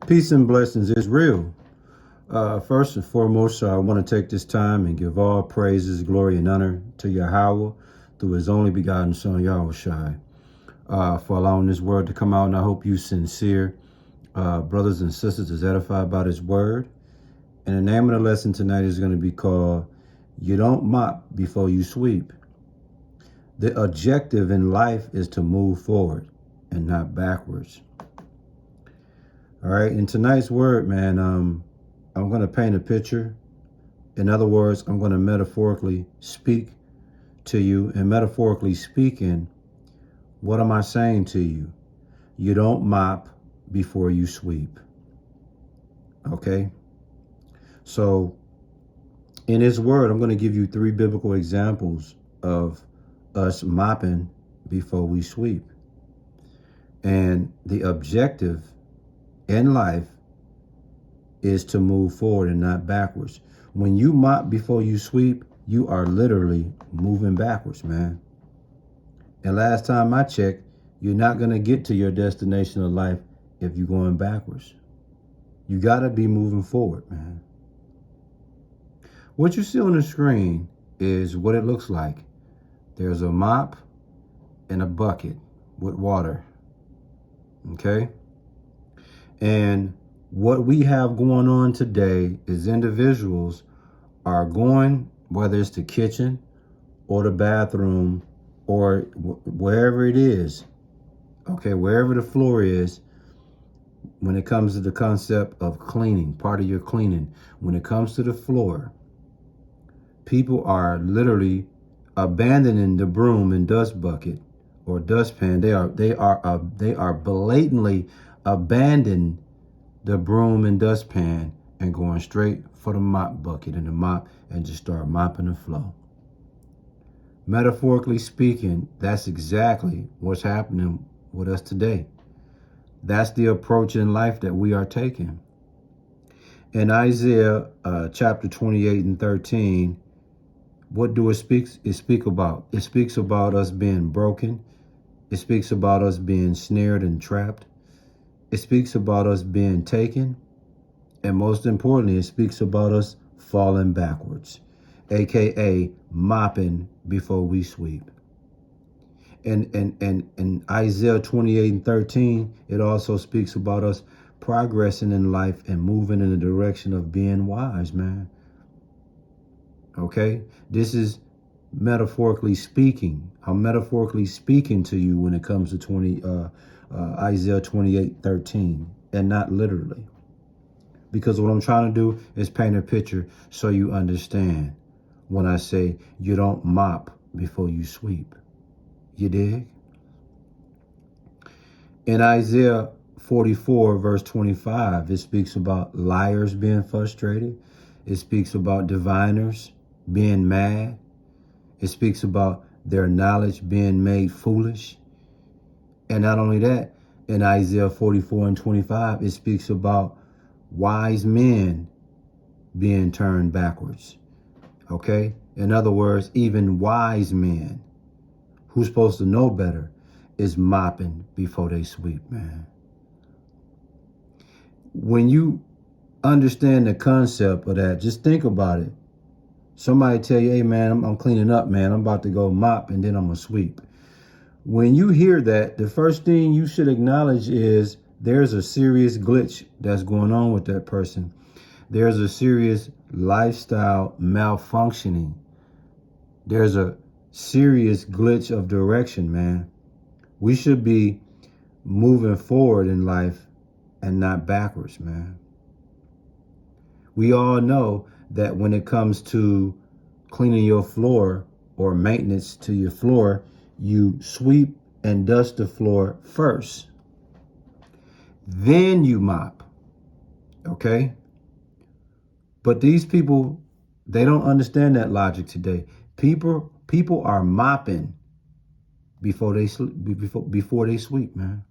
Peace and blessings is real. First and foremost, I want to take this time and give all praises, glory, and honor to Yahweh through his only begotten son, Yahushai, for allowing this word to come out. And I hope you sincere brothers and sisters is edified by this word. And the name of the lesson tonight is going to be called, You Don't Mop Before You Sweep. The objective in life is to move forward and not backwards. All right, in tonight's word, man, I'm going to paint a picture. In other words, I'm going to metaphorically speak to you. And metaphorically speaking, what am I saying to you? You don't mop before you sweep. Okay? So, in this word, I'm going to give you 3 biblical examples of us mopping before we sweep. And the objective in life is to move forward and not backwards. When you mop before you sweep, you are literally moving backwards, man. And last time I checked, you're not going to get to your destination of life if you're going backwards. You got to be moving forward, man. What you see on the screen is what it looks like. There's a mop and a bucket with water. Okay? And what we have going on today is individuals are going, whether it's the kitchen or the bathroom or wherever it is, okay, wherever the floor is, when it comes to the concept of cleaning, part of your cleaning, when it comes to the floor, people are literally abandoning the broom and dust bucket or dustpan. They are blatantly abandoning the broom and dustpan and going straight for the mop bucket and the mop and just start mopping the floor. Metaphorically speaking, that's exactly what's happening with us today. That's the approach in life that we are taking. In Isaiah chapter 28 and 13, what do it speak about? It speaks about us being broken. It speaks about us being snared and trapped. It speaks about us being taken. And most importantly, it speaks about us falling backwards, aka mopping before we sweep. And Isaiah 28 and 13, it also speaks about us progressing in life and moving in the direction of being wise, man. Okay? This is metaphorically speaking. I'm metaphorically speaking to you when it comes to Isaiah 28:13, and not literally. Because what I'm trying to do is paint a picture so you understand when I say you don't mop before you sweep. You dig? In Isaiah 44 verse 25, it speaks about liars being frustrated. It speaks about diviners being mad. It speaks about their knowledge being made foolish. And not only that, in Isaiah 44 and 25, it speaks about wise men being turned backwards. Okay? In other words, even wise men who's supposed to know better is mopping before they sweep, man. When you understand the concept of that, just think about it. Somebody tell you, hey, man, I'm cleaning up, man. I'm about to go mop and then I'm going to sweep. When you hear that, the first thing you should acknowledge is there's a serious glitch that's going on with that person. There's a serious lifestyle malfunctioning. There's a serious glitch of direction, man. We should be moving forward in life and not backwards, man. We all know that when it comes to cleaning your floor or maintenance to your floor, you sweep and dust the floor first. Then you mop. Okay? But these people, they don't understand that logic today. People are mopping before they sweep, man.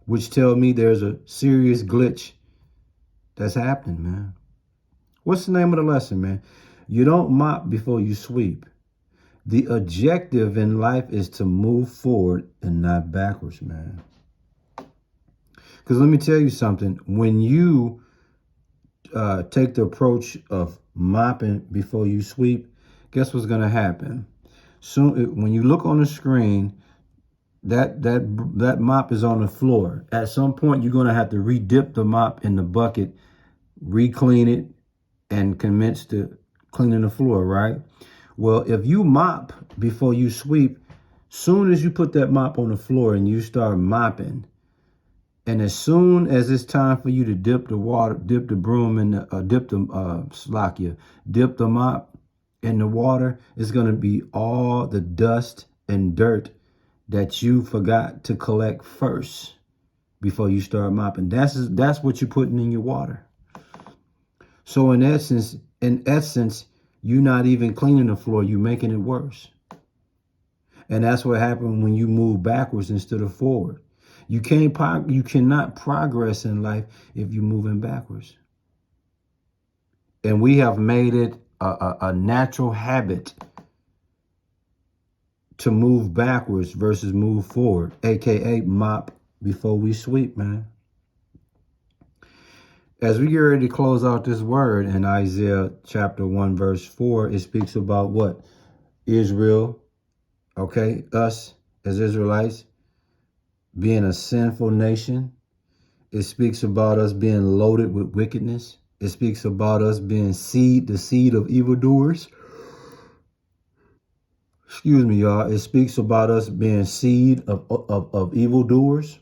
Which tell me there's a serious glitch that's happening, man. What's the name of the lesson, man? You don't mop before you sweep. The objective in life is to move forward and not backwards, man. Because let me tell you something. When you take the approach of mopping before you sweep, guess what's going to happen? Soon, when you look on the screen, that mop is on the floor. At some point, you're going to have to re-dip the mop in the bucket, re-clean it, and commence to cleaning the floor, right? Well, if you mop before you sweep, soon as you put that mop on the floor and you start mopping, and as soon as it's time for you to dip the water, dip the broom in the, dip the mop in the water, it's going to be all the dust and dirt that you forgot to collect first before you start mopping. That's what you're putting in your water. So in essence, you're not even cleaning the floor, you're making it worse. And that's what happened when you move backwards instead of forward. You cannot progress in life if you're moving backwards. And we have made it a natural habit to move backwards versus move forward, aka mop before we sweep, man. As we get ready to close out this word in Isaiah chapter 1, verse 4, it speaks about what? Israel, okay, us as Israelites, being a sinful nation. It speaks about us being loaded with wickedness. It speaks about us being the seed of evildoers. Excuse me, y'all. It speaks about us being seed of evildoers.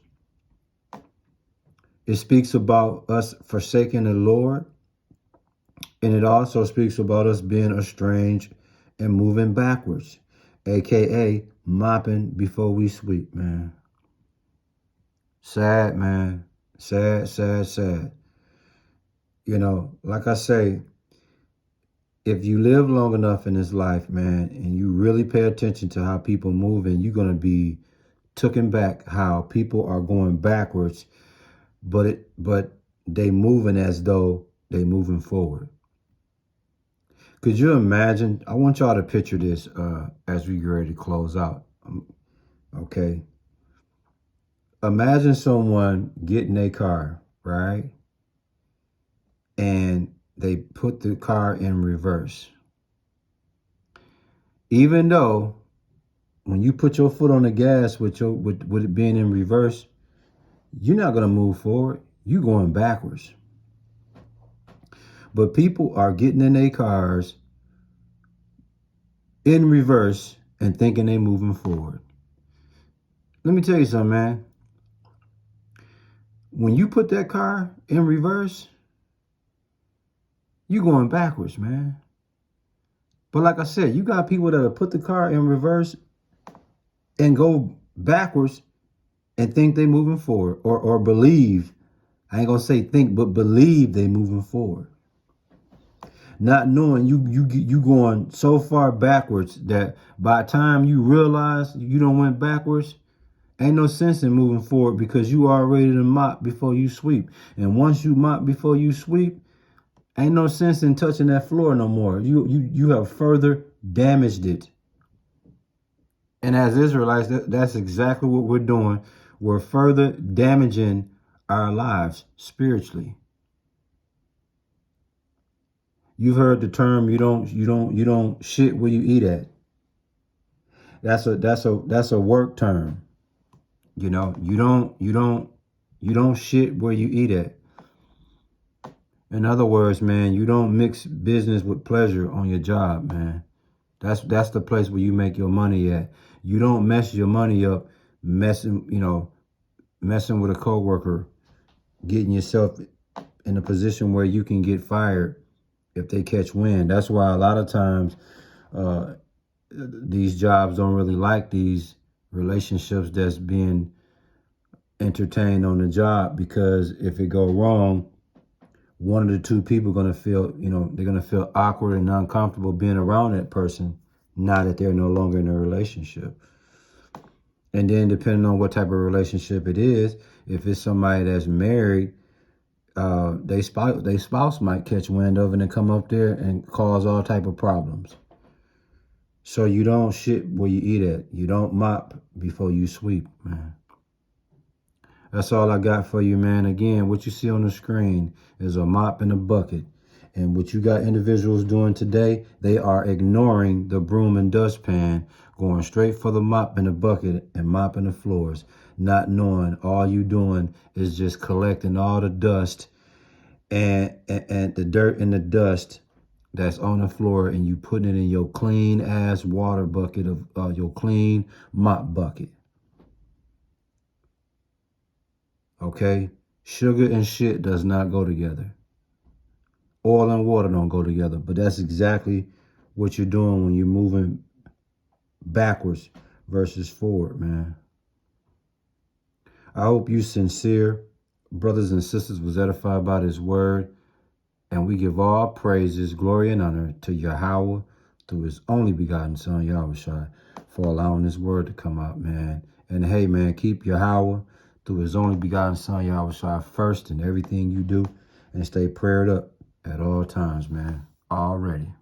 It speaks about us forsaking the Lord. And it also speaks about us being estranged and moving backwards, aka mopping before we sweep, man. Sad, man. Sad, sad, sad. You know, like I say, if you live long enough in this life, man, and you really pay attention to how people move, and you're going to be taken back how people are going backwards, but they moving as though they moving forward. Could you imagine? I want y'all to picture this as we get ready to close out. Okay. Imagine someone getting a car, right? And they put the car in reverse. Even though when you put your foot on the gas with it being in reverse, you're not going to move forward. You're going backwards. But people are getting in their cars in reverse and thinking they're moving forward. Let me tell you something, man. When you put that car in reverse, you're going backwards, man. But like I said, you got people that'll put the car in reverse and go backwards and think they moving forward, or believe. I ain't gonna say think, but believe they moving forward. Not knowing you going so far backwards that by the time you realize you don't went backwards, ain't no sense in moving forward because you already done mop before you sweep. And once you mop before you sweep, ain't no sense in touching that floor no more. You have further damaged it. And as Israelites, that's exactly what we're doing. We're further damaging our lives spiritually. You've heard the term you don't shit where you eat at. That's a work term. You know, you don't shit where you eat at. In other words, man, you don't mix business with pleasure on your job, man. That's the place where you make your money at. You don't mess your money up messing with a coworker, getting yourself in a position where you can get fired if they catch wind. That's why a lot of times these jobs don't really like these relationships that's being entertained on the job, because if it go wrong, one of the two people are going to feel, they're going to feel awkward and uncomfortable being around that person now that they're no longer in a relationship. And then depending on what type of relationship it is, if it's somebody that's married, they spouse might catch wind of it and come up there and cause all type of problems. So you don't shit where you eat at. You don't mop before you sweep, man. That's all I got for you, man. Again, what you see on the screen is a mop and a bucket. And what you got individuals doing today, they are ignoring the broom and dustpan, going straight for the mop and the bucket and mopping the floors, not knowing all you doing is just collecting all the dust and the dirt and the dust that's on the floor, and you putting it in your clean ass water bucket of your clean mop bucket. Okay? Sugar and shit does not go together. Oil and water don't go together, but that's exactly what you're doing when you're moving backwards versus forward, man. I hope you sincere brothers and sisters was edified by this word, and we give all praises, glory, and honor to Yahweh through his only begotten son, Yahushua, for allowing this word to come out, man. And hey, man, keep Yahweh through his only begotten son, Yahushua, first in everything you do, and stay prayed up at all times, man. Already.